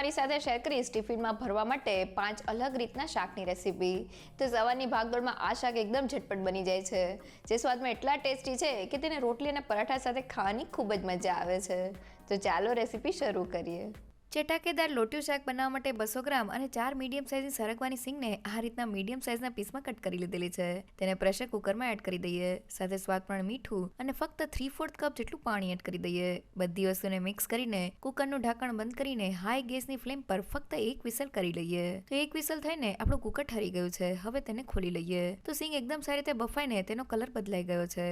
તમારી સાથે શેર કરીશ ટિફિનમાં ભરવા માટે 5 અલગ રીતના શાકની રેસીપી. તો સવારની ભાગદોડમાં આ શાક એકદમ ઝટપટ બની જાય છે, જે સ્વાદમાં એટલા ટેસ્ટી છે કે તેને રોટલી અને પરાઠા સાથે ખાવાની ખૂબ જ મજા આવે છે. તો ચાલો રેસીપી શરૂ કરીએ. ચટાકેદાર લોટિયું શાક બનાવવા માટે 200 ગ્રામ અને 4 મીડિયમ સાઇઝની સરગવાની સિંગને આ રીતના મીડિયમ સાઇઝના પીસમાં કટ કરી લીધેલી છે. તેને પ્રેશર કુકરમાં એડ કરી દઈએ. સાથે સ્વાદ પ્રમાણે મીઠું અને ફક્ત 3/4 કપ જેટલું પાણી એડ કરી દઈએ. બધી વસ્તુને મિક્સ કરીને કુકરનું ઢાંકણ બંધ કરીને હાઈ ગેસની ફ્લેમ પર ફક્ત એક વિસલ કરી લઈએ. તો એક વિસલ થઈને આપણું કુકર ઠરી ગયું છે. હવે તેને ખોલી લઈએ. તો સિંગ એકદમ સારી રીતે બફાઈને તેનો કલર બદલાઈ ગયો છે.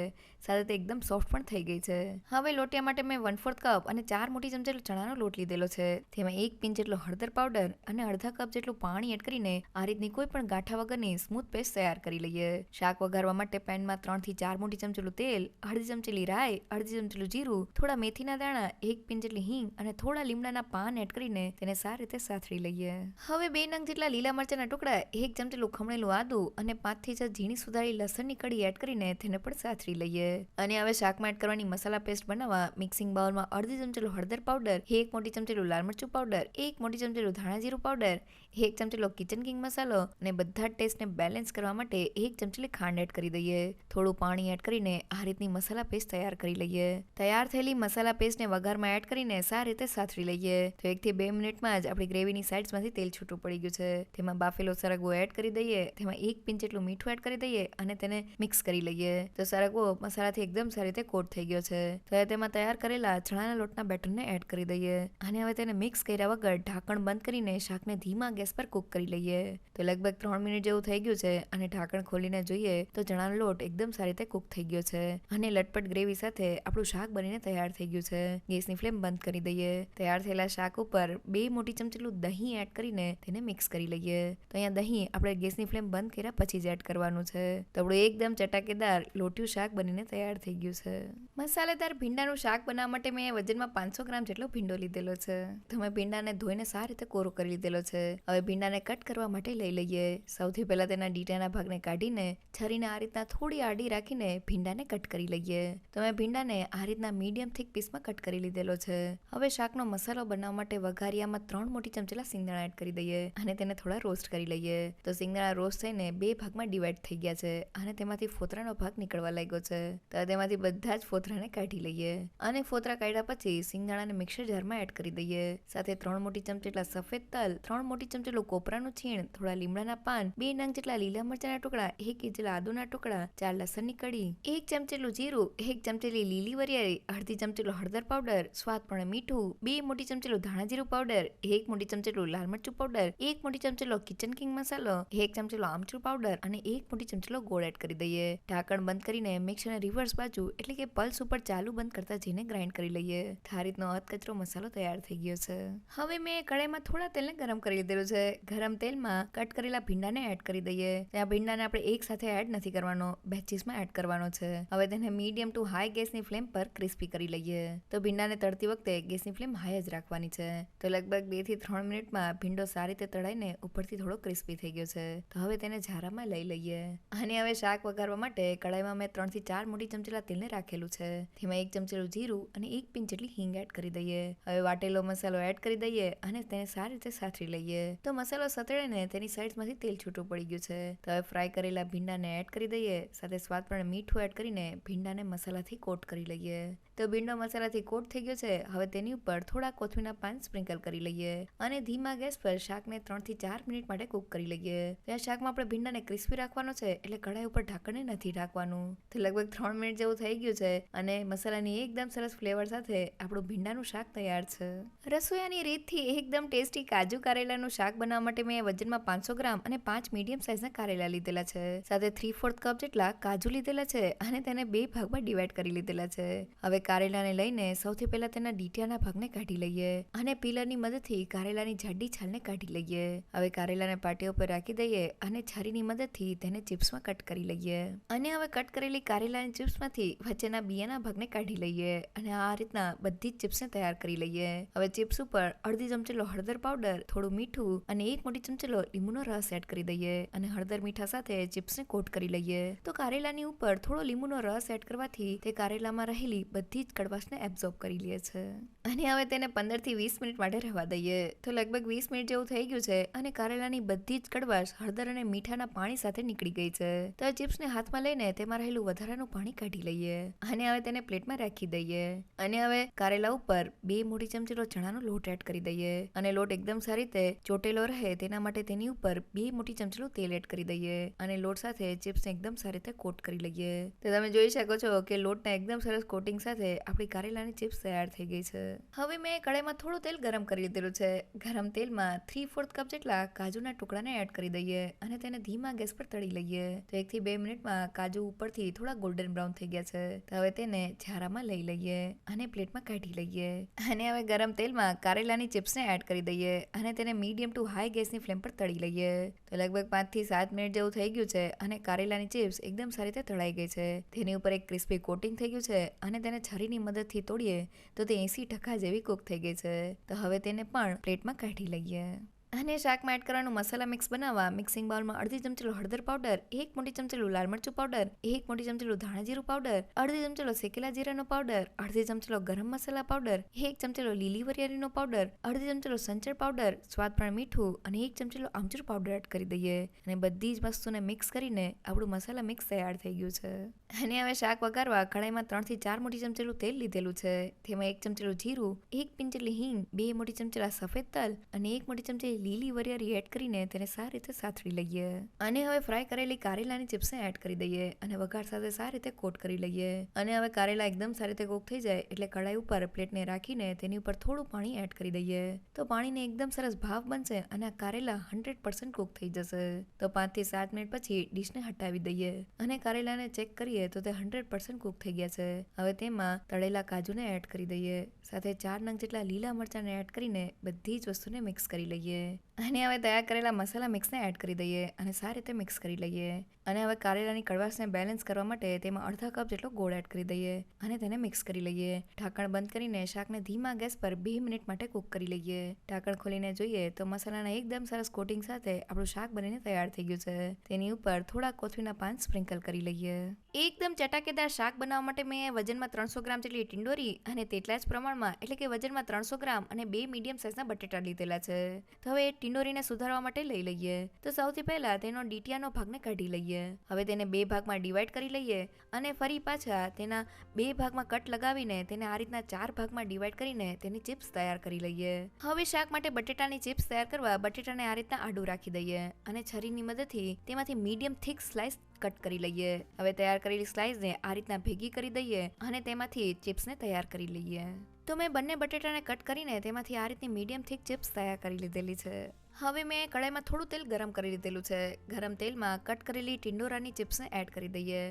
સાથે તે એકદમ સોફ્ટ પણ થઈ ગઈ છે. હવે લોટિયા માટે મેં 1/4 કપ અને 4 મોટી ચમચી ચણાનો લોટ લીધેલો છે. તેમાં 1 પિંચ જેટલો હળદર પાવડર અને અડધા કપ જેટલું પાણી એડ કરીને આ રીતની કોઈ પણ ગાંઠા વગરની સ્મૂથ પેસ્ટ તૈયાર કરી લઈએ. શાક વઘારવા માટે પેનમાં 3 થી 4 મોટી ચમચીલું તેલ, અડધી ચમચીલી રાઈ, અડધી ચમચીલું જીરું, થોડા મેથીના દાણા, 1 પિંચ જેટલી હિંગ અને થોડા લીમડાના પાન એડ કરીને તેને સારી રીતે સાતળી લઈએ. હવે 2 નંગ જેટલા લીલા મરચાના ટુકડા, 1 ચમચીલું ખમણેલું આદું અને 5 થી 6 ઝીણી સુધારેલી લસણની કળી એડ કરીને તેને પણ સાતળી લઈએ. અને હવે શાકમાં એડ કરવાની મસાલા પેસ્ટ બનાવવા મિક્સિંગ બાઉલમાં અડધી ચમચીલું હળદર પાવડર, 1 મોટી ચમચીલું લાલ મરચું પાવડર, 1 મોટી ચમચીલું ધાણા જીરું પાવડર, 1 ચમચીલો કિચન કિંગ મસાલો અને બધા ટેસ્ટને બેલેન્સ કરવા માટે 1 ચમચીલી ખાંડ એડ કરી દઈએ. થોડું પાણી એડ કરીને આ રીતની મસાલા પેસ્ટ તૈયાર કરી લઈએ. તૈયાર થયેલી મસાલા પેસ્ટને વઘારમાં એડ કરીને સારી રીતે સાતળી લઈએ. તો 1 થી 2 મિનિટમાં જ આપણી ગ્રેવીની સાઇડ્સમાંથી તેલ છૂટું પડી ગયું છે. તેમાં બાફેલો સરગવો એડ કરી દઈએ. તેમાં 1 પિંચ જેટલું મીઠું એડ કરી દઈએ અને તેને મિક્સ કરી લઈએ. તો સરગવો મસાલાથી એકદમ સારી રીતે કોટ થઈ ગયો છે. તો હવે તેમાં તૈયાર કરેલા ચણાના લોટના બેટરને એડ કરી દઈએ અને હવે તેને મિક્સ કર્યા વગર ઢાંકણ બંધ કરીને શાકને ધીમા ગેસ પર કૂક કરી લઈએ. તો લગભગ 3 મિનિટ જેવું થઈ ગયું છે અને ઢાંકણ ખોલીને જોઈએ તો ચણાનો લોટ એકદમ સારી રીતે કૂક થઈ ગયો છે અને લટપટ ગ્રેવી સાથે આપણું શાક બનીને તૈયાર થઈ ગયું છે. ગેસની ફ્લેમ બંધ કરી દઈએ. તૈયાર થયેલા શાક ઉપર 2 મોટી ચમચીલું દહીં એડ કરીને તેને મિક્સ કરી લઈએ. તો અહીંયા દહીં આપણે ગેસની ફ્લેમ બંધ કર્યા પછી જ એડ કરવાનું છે. તો આપણું એકદમ ચટાકેદાર લોટિયું શાક બનીને તૈયાર થઈ ગયું છે. મસાલેદાર ભીંડાનું શાક બનાવવા માટે મેં વજનમાં 500 ગ્રામ જેટલો ભીંડો લીધેલો છે. તો મેં ભીંડાને ધોઈને સારી રીતે કોરો કરી લીધેલો છે. હવે ભીંડાને કટ કરવા માટે લઈ લઈએ. સૌથી પહેલા તેના ડીટાના ભાગને કાઢીને છરીને આ રીતના થોડી આડી રાખીને ભીંડાને કટ કરી લઈએ. તો મેં ભીંડાને આ રીતના મીડિયમ થીક પીસમાં કટ કરી લીધેલો છે. હવે શાકનો મસાલો બનાવવા માટે વઘારિયામાં 3 મોટી ચમચીલા સિંગદાણા એડ કરી દઈએ અને તેને થોડા રોસ્ટ કરી લઈએ. તો સિંગદાણા રોસ્ટ થઈને 2 ભાગમાં ડિવાઈડ થઈ ગયા છે અને તેમાંથી ફોતરાનો ભાગ નીકળવા લાગ્યો છે. તો તેમાંથી બધા જ ફોતરાને કાઢી લઈએ અને ફોતરા કાઢ્યા પછી સિંગદાણાને મિક્સર જારમાં એડ કરી દઈએ. સાથે 3 મોટી ચમચી જેટલા સફેદ તલ, 3 મોટી ચમચીલું કોપરાનું છીણ, થોડા લીમડાના પાન, 2 નંગ જેટલા લીલા મરચાના ટુકડા, 1 ઇંચ જેટલા આદુના ટુકડા, 4 લસણની કળી, 1 ચમચીલું જીરું, 1 ચમચીલી લીલી વરિયાળી, અડધી ચમચીલો હળદર પાવડર, સ્વાદ પ્રમાણે મીઠું, 2 મોટી ચમચીલું ધાણા જીરું પાવડર, 1 મોટી ચમચીલું લાલ મરચું પાવડર, 1 મોટી ચમચીલો કિચન કિંગ મસાલો, 1 ચમચીલો આમચૂર પાવડર અને 1 મોટી ચમચીલો ગોળ એડ કરી દઈએ. ઢાંકણ બંધ કરીને મિક્સરને રિવર્સ બાજુ એટલે કે પલ્સ ઉપર ચાલુ બંધ કરતા જઈને ગ્રાઇન્ડ કરી લઈએ. આ રીતનો અધકચરો મસાલો તૈયાર થઈ ગયો છે. હવે મેં કડાઈમાં થોડા તેલને ગરમ કરી લીધેલું છે. ગરમ તેલમાં કટ કરેલા ભીંડાને એડ કરી દઈએ. ત્યાં ભીંડાને આપણે એક સાથે એડ નથી કરવાનો, બેચીસમાં એડ કરવાનો છે. હવે તેને મીડિયમ ટુ હાઈ ગેસની ફ્લેમ પર ક્રિસ્પી કરી લઈએ. તો ભીંડાને તળતી વખતે ગેસની ફ્લેમ હાઈ જ રાખવાની છે. તો લગભગ 2 થી 3 મિનિટમાં ભીંડો સારી રીતે તળાઈને ઉપરથી થોડો ક્રિસ્પી થઈ ગયો છે. તો હવે તેને ઝારામાં લઈ લઈએ અને હવે શાક વઘારવા માટે કડાઈમાં મેં 3 થી 4 મોટી ચમચીલા તેલને રાખેલું છે. તેમાં 1 ચમચીલું જીરું અને 1 પિંચ જેટલી હિંગ એડ કરી દઈએ. હવે વાટેલો મસાલો એડ કરી દઈએ અને તેને સારી રીતે સાતરી લઈએ. તો મસાલો સતળે તેની સાઈડમાંથી તેલ છૂટું પડી ગયું છે. તો હવે ફ્રાય કરેલા ભીંડાને એડ કરી દઈએ. સાથે સ્વાદ પ્રમાણે મીઠું એડ કરીને ભીંડાને મસાલાથી કોટ કરી લઈએ. તો ભીંડો મસાલાથી કોટ થઈ ગયો છે. હવે તેની ઉપર થોડા કોથમીરના પાન સ્પ્રિંકલ કરી લઈએ અને ધીમા ગેસ પર શાકને 3 થી 4 મિનિટ માટે કૂક કરી લઈએ. તો આ શાકમાં આપણે ભીંડાને ક્રિસ્પી રાખવાનો છે એટલે કઢાઈ ઉપર ઢાંકણને નથી ઢાંકવાનું. તો લગભગ 3 મિનિટ જેવું થઈ ગયું છે અને મસાલાની એકદમ સરસ ફ્લેવર સાથે આપણું ભીંડાનું શાક તૈયાર છે. રસોઈયાની રીતથી એકદમ ટેસ્ટી કાજુ કારેલાનું શાક બનાવવા માટે મેં વજનમાં 500 ગ્રામ અને 5 મીડિયમ સાઇઝના કારેલા લીધેલા છે. સાથે 3/4 કપ જેટલા કાજુ લીધેલા છે અને તેને 2 ભાગમાં ડિવાઈડ કરી લીધેલા છે. હવે કારેલાને લઈને સૌથી પહેલા તેના ડીટીયાના ભાગને કાઢી લઈએ અને પીલરની મદદથી કારેલાની જાડી છાલને કાઢી લઈએ. હવે કારેલાને પાટીયા ઉપર રાખી દઈએ અને છરીની મદદથી તેને ચિપ્સમાં કટ કરી લઈએ અને હવે કટ કરેલી કારેલાની ચિપ્સમાંથી વચ્ચેના બિયાના ભાગને કાઢી લઈએ અને આ રીતના બધી જ ચિપ્સને તૈયાર કરી લઈએ. હવે ચિપ્સ ઉપર અડધી ચમચીલો હળદર પાવડર, થોડું મીઠું અને 1 મોટી ચમચીલો લીંબુનો રસ એડ કરી દઈએ અને હળદર મીઠા સાથે ચિપ્સને કોટ કરી લઈએ. તો કારેલાની ઉપર થોડો લીંબુનો રસ એડ કરવાથી તે કારેલામાં રહેલી બધી જ કડવાશને એબ્ઝોર્બ કરી લે છે. અને હવે તેને 15 થી 20 મિનિટ માટે રહેવા દઈએ. તો લગભગ 20 મિનિટ જેવું થઈ ગયું છે અને કારેલાની બધી જ કડવાશ હળદર અને મીઠાના પાણી સાથે નીકળી ગઈ છે. તો આ ચિપ્સને હાથમાં લઈને તેમાં રહેલું વધારાનું પાણી કાઢી લઈએ અને હવે તેને પ્લેટમાં રાખી દઈએ. અને હવે કારેલા ઉપર 2 મોટી ચમચીલો ચણાનો લોટ એડ કરી દઈએ અને લોટ એકદમ સારી રીતે ચોટેલો રહે તેના માટે તેની ઉપર 2 મોટી ચમચીલો તેલ એડ કરી દઈએ અને લોટ સાથે ચિપ્સને એકદમ સારી રીતે કોટ કરી લઈએ. તો તમે જોઈ શકો છો કે લોટના એકદમ સરસ કોટિંગ સાથે આપણી કારેલાની ચિપ્સ તૈયાર થઈ ગઈ છે. હવે મેં કડાઈમાં થોડું તેલ ગરમ કરી લીધેલું છે. ગરમ તેલમાં 3/4 કપ જેટલા કાજુના ટુકડાને એડ કરી દઈએ અને તેને ધીમા ગેસ પર તળી લઈએ. તો 1 થી 2 મિનિટમાં કાજુ ઉપરથી થોડા ગોલ્ડન બ્રાઉન થઈ ગયા છે. તો હવે તેને ઝારામાં લઈ લઈએ અને પ્લેટમાં કાઢી લઈએ. અને હવે ગરમ તેલમાં કારેલાની ચિપ્સને એડ કરી દઈએ અને તેને મીડિયમ ટુ હાઈ ગેસની ફ્લેમ પર તળી લઈએ. તો લગભગ 5 થી 7 મિનિટ જેવું થઈ ગયું છે અને કારેલાની ચિપ્સ એકદમ સારી રીતે તળાઈ ગઈ છે. તેની ઉપર એક ક્રિસ્પી કોટિંગ થઈ ગયું છે અને તેને છરીની મદદથી તોડીએ તો તે 80% જેવી કૂક થઈ ગઈ છે. તો હવે તેને પણ પ્લેટમાં કાઢી લઈએ. અને શાકમાં એડ કરવાનું મસાલા મિક્સ બનાવવા મિક્સિંગ બાઉલમાં અડધી ચમચીલો હળદર પાવડર, 1 મોટી ચમચીલું લાલ મરચું પાવડર, 1 મોટી ચમચીલું ધાણા જીરું પાવડર, અડધી ચમચીલો શેકેલા જીરાનો પાવડર, અડધી ચમચીલો ગરમ મસાલા પાવડર, 1 ચમચીલો લીલી વરિયાળીનો પાવડર, અડધી ચમચીલો સંચળ પાવડર, સ્વાદ પ્રમાણે મીઠું અને 1 ચમચીલો આમચૂર પાવડર એડ કરી દઈએ અને બધી જ વસ્તુને મિક્સ કરીને આપણું મસાલા મિક્સ તૈયાર થઈ ગયું છે. અને હવે શાક વઘારવા કઢાઈમાં 3 થી 4 મોટી ચમચીલું તેલ લીધેલું છે. તેમાં 1 ચમચીલું જીરું, 1 પિંચ જેટલી હિંગ, 2 મોટી ચમચીલા સફેદ તલ અને 1 મોટી ચમચી લીલી વરિયાળી એડ કરીને તેને સારી રીતે સાતળી લઈએ. અને હવે ફ્રાય કરેલી કારેલાની ચિપ્સને એડ કરી દઈએ અને વઘાર સાથે સારી રીતે કોટ કરી લઈએ. અને હવે કારેલા એકદમ સારી રીતે કૂક થઈ જાય એટલે કઢાઈ ઉપર પ્લેટને રાખીને તેની ઉપર થોડું પાણી એડ કરી દઈએ. તો પાણીને એકદમ સરસ ભાવ બનશે અને આ કારેલા 100% કૂક થઈ જશે. તો 5 થી 7 મિનિટ પછી ડીશને હટાવી દઈએ અને કારેલાને ચેક કરીએ તો તે 100% કૂક થઈ ગયા છે. હવે તેમાં તળેલા કાજુને એડ કરી દઈએ સાથે 4 નંગ જેટલા લીલા મરચાંને એડ કરીને બધી જ વસ્તુને મિક્સ કરી લઈએ. અને હવે તૈયાર કરેલા મસાલા મિક્સને એડ કરી દઈએ અને સારી રીતે મિક્સ કરી લઈએ. અને હવે કારેલાની કડવાશને બેલેન્સ કરવા માટે તેમાં અડધા કપ જેટલો ગોળ એડ કરી દઈએ અને તેને મિક્સ કરી લઈએ. ઢાંકણ બંધ કરીને શાકને ધીમા ગેસ પર 2 મિનિટ માટે કૂક કરી લઈએ. ઢાંકણ ખોલીને જોઈએ તો મસાલાના એકદમ સરસ કોટિંગ સાથે આપણું શાક બનીને તૈયાર થઈ ગયું છે. તેની ઉપર થોડા કોથમીરના પાન સ્પ્રિંકલ કરી લઈએ. એકદમ ચટાકેદાર શાક બનાવવા માટે મેં વજનમાં 300 ગ્રામ જેટલી ટિંડોરી અને તેટલા જ પ્રમાણમાં એટલે કે વજનમાં 300 ગ્રામ અને 2 મીડિયમ સાઇઝના બટેટા લીધેલા છે. તો હવે ટિંડોરીને સુધારવા માટે લઈ લઈએ. તો સૌથી પહેલા તેનો ડીટીયાનો ભાગને કાઢી લઈએ. હવે તેને 2 ભાગમાં ડિવાઈડ કરી લઈએ અને ફરી પાછા તેના 2 ભાગમાં કટ લગાવીને તેને આ રીતના 4 ભાગમાં ડિવાઈડ કરીને તેની ચિપ્સ તૈયાર કરી લઈએ. હવે શાક માટે બટેટાની ચિપ્સ તૈયાર કરવા બટેટાને આ રીતના આડું રાખી દઈએ અને છરીની મદદથી તેમાંથી મીડિયમ થિક સ્લાઇસ કટ કરી લઈએ. હવે તૈયાર કરેલી સ્લાઇસને આ રીતના ભેગી કરી દઈએ અને તેમાંથી ચિપ્સને તૈયાર કરી લઈએ. તો મેં બંને બટેટાને કટ કરીને તેમાંથી આ રીતની મીડિયમ થિક ચિપ્સ તૈયાર કરી લીધેલી છે. હવે મેં કડાઈમાં થોડું તેલ ગરમ કરી લીધેલું છે. ગરમ તેલમાં કટ કરેલી ટિંડોરાની ચિપ્સને એડ કરી દઈએ.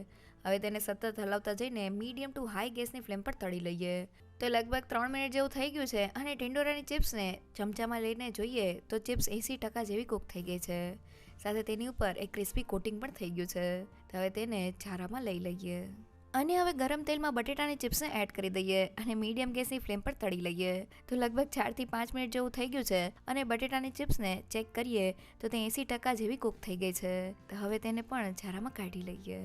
હવે તેને સતત હલાવતા જઈને મીડિયમ ટુ હાઈ ગેસની ફ્લેમ પર તળી લઈએ. તો લગભગ 3 મિનિટ જેવું થઈ ગયું છે અને ટિંડોરાની ચિપ્સને ચમચામાં લઈને જોઈએ તો ચિપ્સ 80% જેવી કૂક થઈ ગઈ છે. સાથે તેની ઉપર એક ક્રિસ્પી કોટિંગ પણ થઈ ગયું છે. તો હવે તેને ઝારામાં લઈ લઈએ. અને હવે ગરમ તેલમાં બટેટાની ચિપ્સને એડ કરી દઈએ અને મીડિયમ ગેસની ફ્લેમ પર તળી લઈએ. તો લગભગ 4 થી 5 મિનિટ જેવું થઈ ગયું છે અને બટેટાની ચિપ્સને ચેક કરીએ તો તે 80% જેવી કૂક થઈ ગઈ છે. તો હવે તેને પણ ઝારામાં કાઢી લઈએ.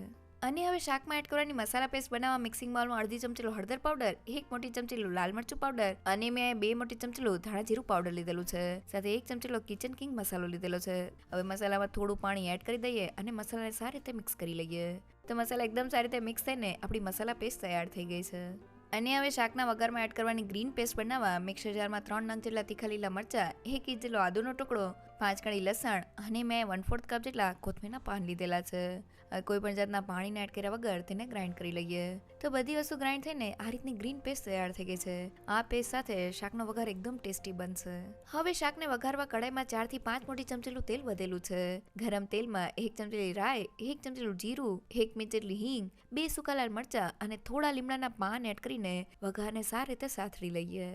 અને હવે શાકમાં એડ કરવાની મસાલા પેસ્ટ બનાવવા મિક્સિંગ બાઉલમાં અડધી ચમચીલો હળદર પાવડર, 1 મોટી ચમચીલું લાલ મરચું પાવડર અને મેં 2 મોટી ચમચીલું ધાણા જીરું પાવડર લીધેલું છે. સાથે 1 ચમચીલો કિચન કિંગ મસાલો લીધેલો છે. હવે મસાલામાં થોડું પાણી એડ કરી દઈએ અને મસાલાને સારી રીતે મિક્સ કરી લઈએ. તો મસાલા એકદમ સારી રીતે મિક્સ થઈને આપણી મસાલા પેસ્ટ તૈયાર થઈ ગઈ છે. અને હવે શાકના વઘારમાં એડ કરવાની ગ્રીન પેસ્ટ બનાવવા મિક્સર જારમાં 3 નંગ જેટલા તીખા લીલા મરચા, 1 ઇંચ જેટલો આદુનો ટુકડો, 5 કળી લસણ અને મેં 1/4 કપ જેટલા કોથમીરના પાન લીધેલા છે. કોઈ પણ જાતના પાણીને એડ કર્યા વગર તેને ગ્રાઇન્ડ કરી લઈએ. તો બધી વસ્તુ ગ્રાઇન્ડ થઈને આ રીતની ગ્રીન પેસ્ટ તૈયાર થઈ ગઈ છે. આ પેસ્ટ સાથે શાકનો વઘાર એકદમ ટેસ્ટી બનશે. હવે શાકને વઘારવા કડાઈમાં 4 થી 5 મોટી ચમચીલું તેલ વધેલું છે. ગરમ તેલમાં 1 ચમચીલી રાઈ, 1 ચમચીલું જીરું, 1 મીંચ જેટલી હિંગ, 2 સૂકા લાલ મરચા અને થોડા લીમડાના પાન એડ કરીને વઘારને સારી રીતે સાતળી લઈએ.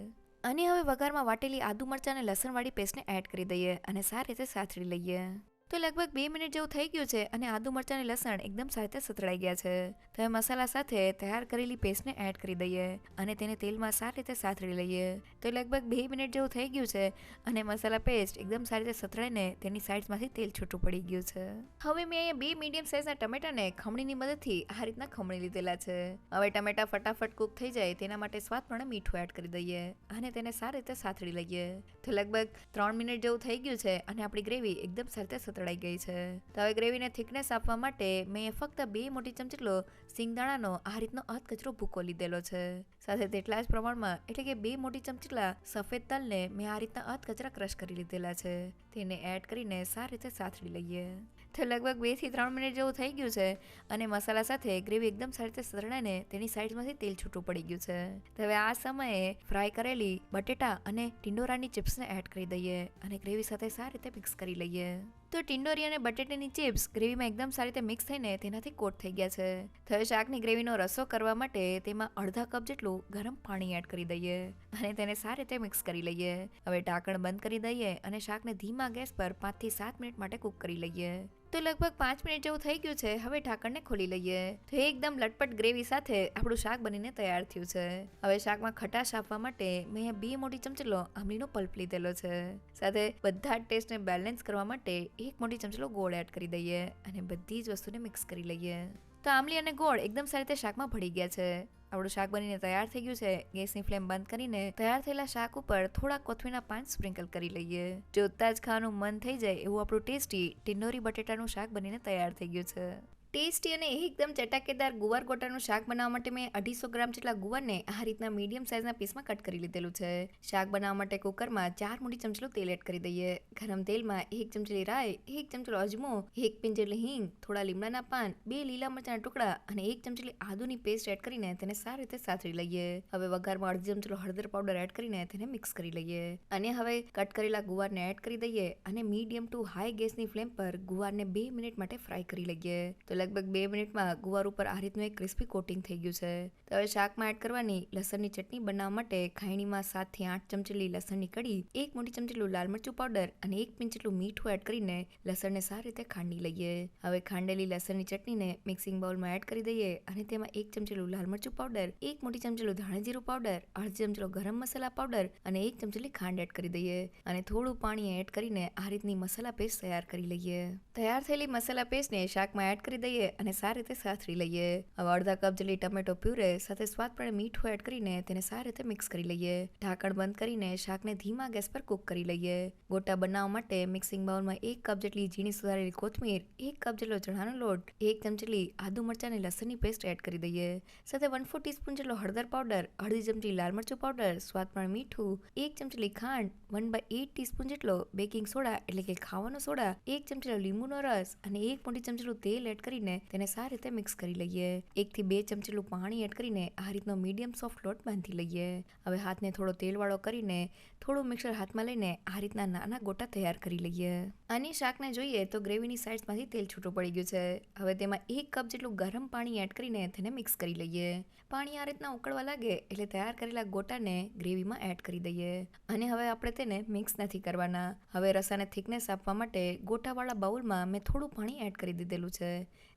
અને હવે વઘારમાં વાટેલી આદુ મરચાં અને લસણવાળી પેસ્ટને એડ કરી દઈએ અને સારી રીતે સાતળી લઈએ. તો લગભગ 2 મિનિટ જેવું થઈ ગયું છે અને આદુ મરચાં અને લસણ એકદમ સારી રીતે સતળાઈ ગયા છે. તો હવે મસાલા સાથે તૈયાર કરેલી પેસ્ટને એડ કરી દઈએ અને તેને તેલમાં સારી રીતે સાતળી લઈએ. તો લગભગ 2 મિનિટ જેવું થઈ ગયું છે અને મસાલા પેસ્ટ એકદમ સારી રીતે સતળાઈને તેની સાઈડમાંથી તેલ છૂટું પડી ગયું છે. હવે મેં અહીંયા 2 મીડિયમ સાઇઝના ટમેટાને ખમણીની મદદથી આ રીતના ખમણી લીધેલા છે. હવે ટમેટા ફટાફટ કૂક થઈ જાય તેના માટે સ્વાદ પ્રમાણે મીઠું એડ કરી દઈએ અને તેને સારી રીતે સાતળી લઈએ. તો લગભગ 3 મિનિટ જેવું થઈ ગયું છે અને આપણી ગ્રેવી એકદમ સારી રીતે સતળાઈ ગઈ છે. તો હવે ગ્રેવીને થિકનેસ આપવા માટે મેં ફક્ત 2 મોટી ચમચી જેટલો સિંગદાણાનો આ રીતનો અધકચરો ભૂકો લીધેલો છે. સાથે તેટલા જ પ્રમાણમાં એટલે કે 2 મોટી ચમચી જેટલા સફેદ તલને મેં આ રીતના અધકચરા ક્રશ કરી લીધેલા છે. તેને એડ કરીને સારી રીતે સાતળી લઈએ. તો લગભગ 2 થી 3 મિનિટ જેવું થઈ ગયું છે અને મસાલા સાથે ગ્રેવી એકદમ સારી રીતે સતળાઈને તેની સાઈડમાંથી તેલ છૂટું પડી ગયું છે. તો હવે આ સમયે ફ્રાય કરેલી બટેટા અને ટિંડોરાની ચિપ્સને એડ કરી દઈએ અને ગ્રેવી સાથે સારી રીતે મિક્સ કરી લઈએ. તો ટિંડોરી અને બટેટાની ચિપ્સ ગ્રેવીમાં એકદમ સારી રીતે મિક્સ થઈને તેનાથી કોટ થઈ ગયા છે. તો હવે શાકની ગ્રેવીનો રસો કરવા માટે તેમાં અડધા કપ જેટલું ગરમ પાણી એડ કરી દઈએ અને તેને સારી રીતે મિક્સ કરી લઈએ. હવે ઢાંકણ બંધ કરી દઈએ અને શાકને ધીમા ગેસ પર 5 થી 7 મિનિટ માટે કૂક કરી લઈએ. તો લગભગ 5 મિનિટ જેવું થઈ ગયું છે. હવે ઢાંકણને ખોલી લઈએ. તો એકદમ લટપટ ગ્રેવી સાથે આપણું શાક બનીને તૈયાર થયું છે. હવે શાકમાં ખટાશ આપવા માટે મેં અહીંયા 2 મોટી ચમચીલો આમલીનો પલ્પ લીધેલો છે. સાથે બધા જ ટેસ્ટને બેલેન્સ કરવા માટે 1 મોટી ચમચીલો ગોળ એડ કરી દઈએ અને બધી જ વસ્તુને મિક્સ કરી લઈએ. તો આમલી અને ગોળ એકદમ સારી રીતે શાકમાં ભળી ગયા છે. આપણું શાક બનીને તૈયાર થઈ ગયું છે. ગેસની ફ્લેમ બંધ કરીને તૈયાર થયેલા શાક ઉપર થોડા કોથમીરના પાન સ્પ્રિંકલ કરી લઈએ. જોતા જ ખાવાનું મન થઈ જાય એવું આપણું ટેસ્ટી ટિંડોરી બટેટાનું શાક બનીને તૈયાર થઈ ગયું છે. ટેસ્ટી અને એકદમ ચટાકેદાર ગુવાર ગોટાનું શાક બનાવવા માટે મેં 250 ગ્રામ જેટલા ગુવારને આ રીતના મીડિયમ સાઇઝના પીસમાં કટ કરી લીધેલું છે. શાક બનાવવા માટે કુકરમાં 4 મોટી ચમચીલું તેલ એડ કરી દઈએ. ગરમ તેલમાં 1 ચમચી રાઈ, 1 ચમચીલો અજમો, 1 પિંચ જેટલી હિંગ, થોડા લીમડાના પાન, 2 લીલા મરચાના ટુકડા અને 1 ચમચી આદુની પેસ્ટ એડ કરીને તેને સારી રીતે સાતળી લઈએ. હવે વઘારમાં અડધી ચમચીલો હળદર પાવડર એડ કરીને તેને મિક્સ કરી લઈએ અને હવે કટ કરેલા ગુવારને એડ કરી દઈએ અને મીડિયમ ટુ હાઈ ગેસની ફ્લેમ પર ગુવારને 2 મિનિટ માટે ફ્રાય કરી લઈએ. તો લગભગ 2 મિનિટમાં ગુવાર ઉપર આ રીતનું એક ક્રિસ્પી કોટિંગ થઈ ગયું છે. તો હવે શાકમાં એડ કરવાની લસણની ચટણી બનાવવા માટે ખાયણીમાં 7 થી 8 ચમચી લસણની કડી, 1 મોટી ચમચી લાલ મરચું પાવડર અને 1 પિંચ જેટલું મીઠું એડ કરીને લસણને સારી રીતે ખાંડી લઈએ. હવે ખાંડેલી લસણની ચટણીને મિક્સિંગ બાઉલમાં એડ કરી દઈએ અને તેમાં 1 ચમચી લાલ મરચું પાવડર, 1 મોટી ચમચી ધાણા જીરું પાવડર, અડધી ચમચી ગરમ મસાલા પાવડર અને 1 ચમચી ખાંડ એડ કરી દઈએ અને થોડું પાણી એડ કરીને આ રીતની મસાલા પેસ્ટ તૈયાર કરી લઈએ. તૈયાર થયેલી મસાલા પેસ્ટને શાકમાં એડ કરી દઈએ અને સારી રીતે સાતળી લઈએ. હવે અડધા કપ જેટલી ટમેટો પ્યુરે સાથે સ્વાદ પ્રમાણે મીઠું એડ કરીને તેને સારી રીતે મિક્સ કરી લઈએ. ઢાંકણ બંધ કરીને શાકને ધીમા ગેસ પર કૂક કરી લઈએ. ગોટા બનાવવા માટે મિક્સિંગ બાઉલમાં 1 કપ જેટલી ઝીણી સુધારેલી કોથમીર, 1 કપ જેટલો ચણાનો લોટ, 1 ચમચી આદુ મરચાં અને લસણની પેસ્ટ એડ કરી દઈએ. સાથે 1/4 ટીસ્પૂન જેટલો હળદર પાવડર, અડધી ચમચી લાલ મરચું પાવડર, સ્વાદ પ્રમાણે મીઠું, 1 ચમચી ખાંડ, 1/8 ટીસ્પૂન જેટલો બેકિંગ સોડા એટલે કે ખાવાનો સોડા, 1 ચમચી લીંબુનો રસ અને 1 મોટી ચમચી તેલ એડ કરીને તેને સારી રીતે મિક્સ કરી લઈએ. 1 થી 2 ચમચી પાણી એડ કરીને આ રીતનો મીડિયમ સોફ્ટ લોટ બાંધી લઈએ. હવે હાથને થોડો તેલવાળો કરીને થોડું મિક્સર હાથમાં લઈને આ રીતના નાના ગોટા તૈયાર કરી લઈએ. આની શાકને જોઈએ તો ગ્રેવીની સાઈડમાંથી તેલ છૂટું પડી ગયું છે. હવે તેમાં 1 કપ જેટલું ગરમ પાણી એડ કરીને તેને મિક્સ કરી લઈએ. પાણી આ રીતના ઉકળવા લાગે એટલે તૈયાર કરેલા ગોટાને ગ્રેવીમાં એડ કરી દઈએ અને હવે આપણે તેને મિક્સ નથી કરવાના. હવે રસાને થિકનેસ આપવા માટે ગોટાવાળા બાઉલમાં મેં થોડું પાણી એડ કરી દીધેલું છે.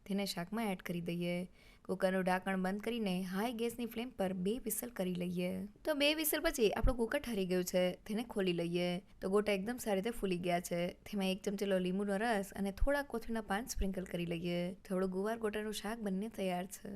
તેને શાકમાં એડ કરી દઈએ. કુકરનું ઢાંકણ બંધ કરીને હાઈ ગેસની ફ્લેમ પર 2 વિસલ કરી લઈએ. તો 2 વિસલ પછી આપણું કુકર ઠરી ગયું છે. તેને ખોલી લઈએ. તો ગોટા એકદમ સારી રીતે ફૂલી ગયા છે. તેમાં 1 ચમચીલો લીંબુનો રસ અને થોડા કોથમીરના પાન સ્પ્રિંકલ કરી લઈએ. થોડું ગુવાર ગોટાનું શાક બનીને તૈયાર છે.